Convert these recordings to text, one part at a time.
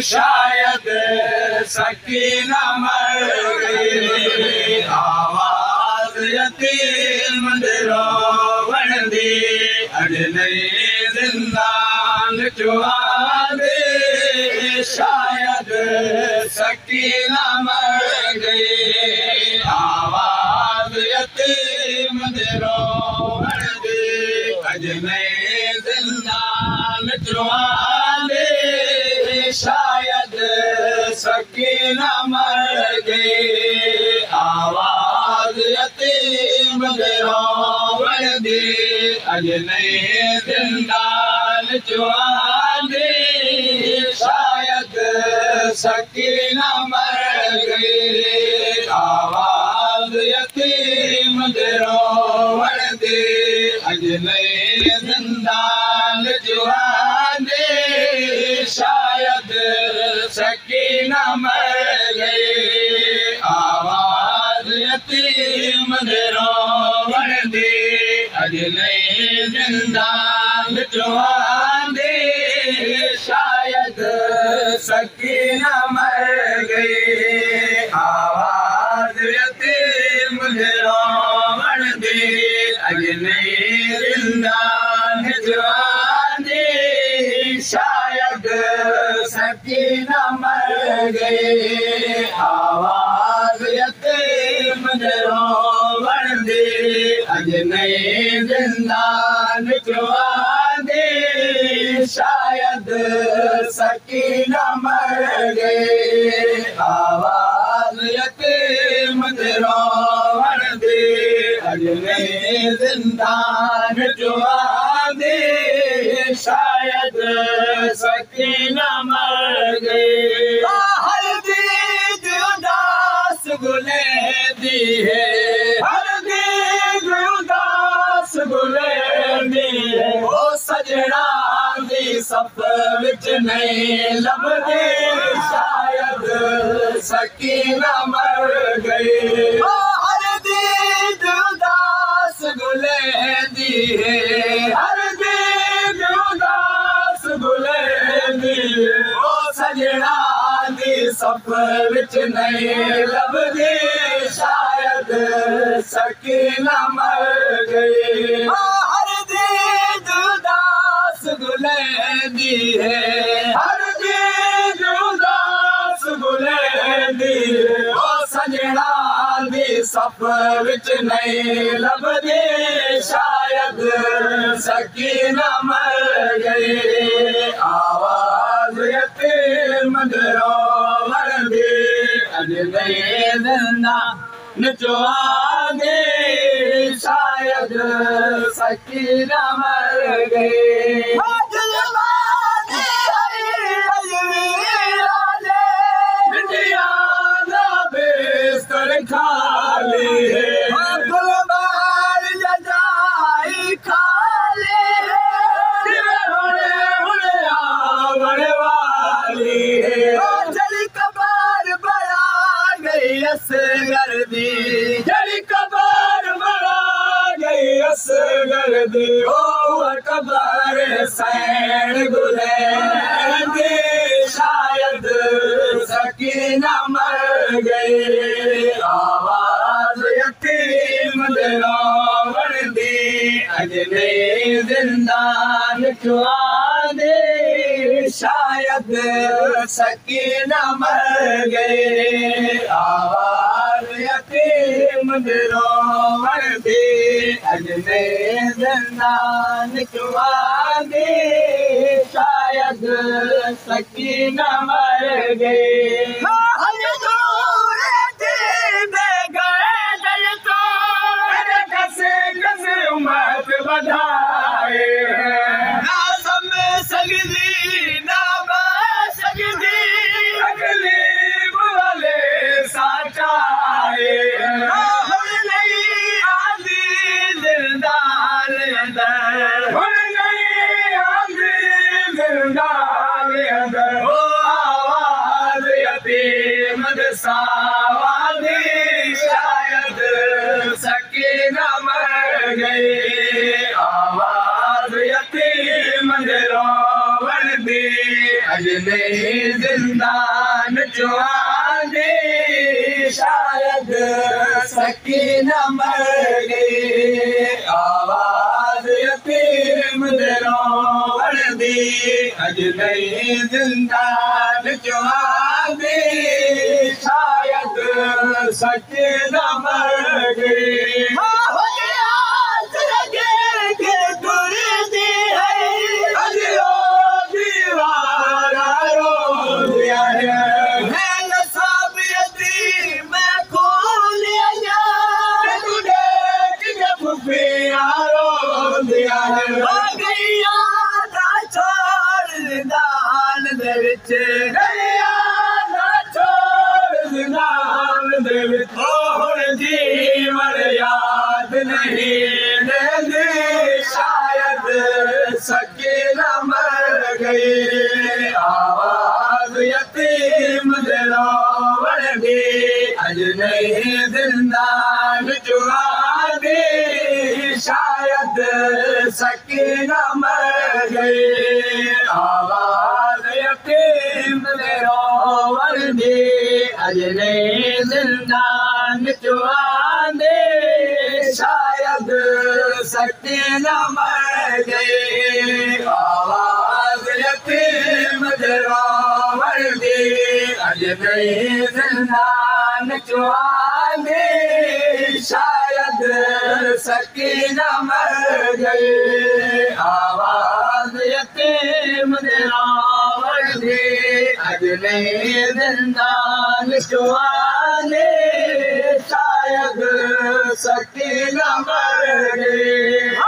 शायद सकीना मर गई आवाज यतीम रोवण दी अज नहीं जिंदान चुआ दे शायद सकीना मर गई आवाज यतीम रोवण दी अज नहीं जिंदान चुआ शायद सकीना मर गई आवाज यतीम रोवण दी अज नहीं जिंदान चुआ दे शायद सकीना मर गई आवाज यतीम रोवण दी अज नहीं जिंदान चुआ दे शायद सकीना मर गई आवाज यतीम रोवण दी अज नहीं जिंदान चुआ दे शायद सकीना मर गई आवाज यतीम रोवण दी अज नहीं जिंदान चुआ शायद सकीना मर गई आवाज यतीम रोवण दी अज नहीं जिंदान चुआ दे शायद सकीना मर गई आवाज यतीम रोवण दी अज नहीं जिंदान चुआ दे शायद सकीना मर गई हर दीद उदास गुले दी है हर दीद उदास गुले दी है ओ सजना दी सफ विच नहीं लभदी शायद सकीना मर गई हर दीद उदास गुले दी है हर सजना दी सफ विच नहीं लभदी शायद सकीना मर गई हर दीद उदास गुले दी है हर दीद उदास गुले दी ओ सजना दी सफ विच नहीं लभदी शायद सकीना मर गई आवाज यतीम रोवण दी अज नहीं जिंदान चुआ दे शायद सकीना मर गई बेस्तर खाली है जड़ी कबर बड़ा गई असगर दी ओ कबर सैन गुले दी शायद सकीना मर गई आवाज यतीम रोवण दी अज नहीं जिंदान चुआ दे शायद सकीना मर गई आवाज यतीम रोवण दी अज नहीं जिंदान चुआ दे शायद सकीना मर गई उम्मत बधाए ना समझ सकती ना बच सकती तकलीफ वाले साचाए हुण नहीं आंदी दिलदार अंदर हुण नहीं आंदी दिलदार अंदर ओ आवाज यतीम अज नहीं जिंदान जो आंदी शायद सकीना मर गई आवाज यतीम दे रोवण दी अज नहीं जिंदान जो आंदी शायद सकीना मर गई जीवन याद नहीं शायद सकीना मर गई आवाज यतीम दे रोवण दी अज नहीं जिंदान जो आंदी शायद सकीना मर गई आवाज यतीम दे रोवण दी अज नहीं जिंदान जो आंदी शायद सकीना मर गई आवाज यतीम दे रोवण दी अज नहीं जिंदान जो आंदी शायद सकीना मर गई आवाज यतीम दे रोवण दी अज नहीं जिंदान जो आंदी शायद सकीना मर गई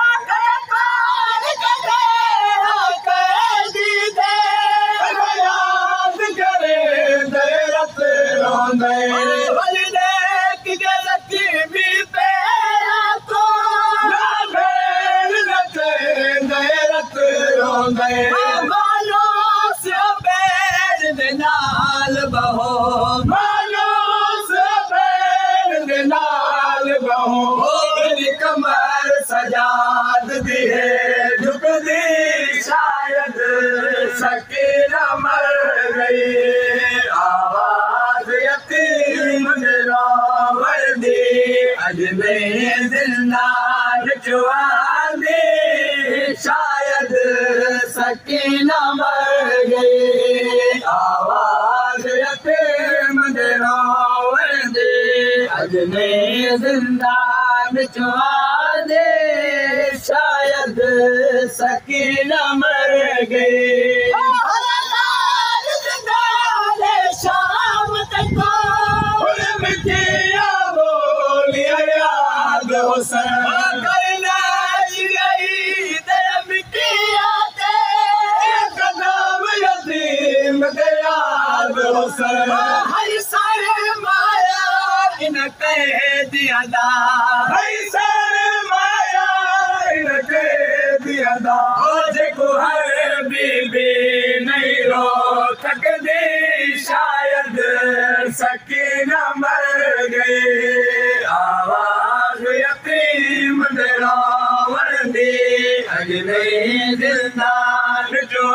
कमर सजाद दी है झुक दी शायद सकीना मर गई आवाज यतीम दे रोवण दी अज नहीं जिंदान जो आंदी शायद सकीना मर गई आवाज यतीम दे रोवण दी अज नहीं जिंदान जो आंदी शायद सकीना मर गई शाम तक मिठिया बोलिया याद हो सर गई तेरा मिठिया कदम यतीम दे याद हो सर हर सारे माया इन कह दिया दा जेको हर बीबी नहीं रो सकदी शायद सकीना मर गई आवाज यतीम दे रोवण दी अज नहीं जिंदान जो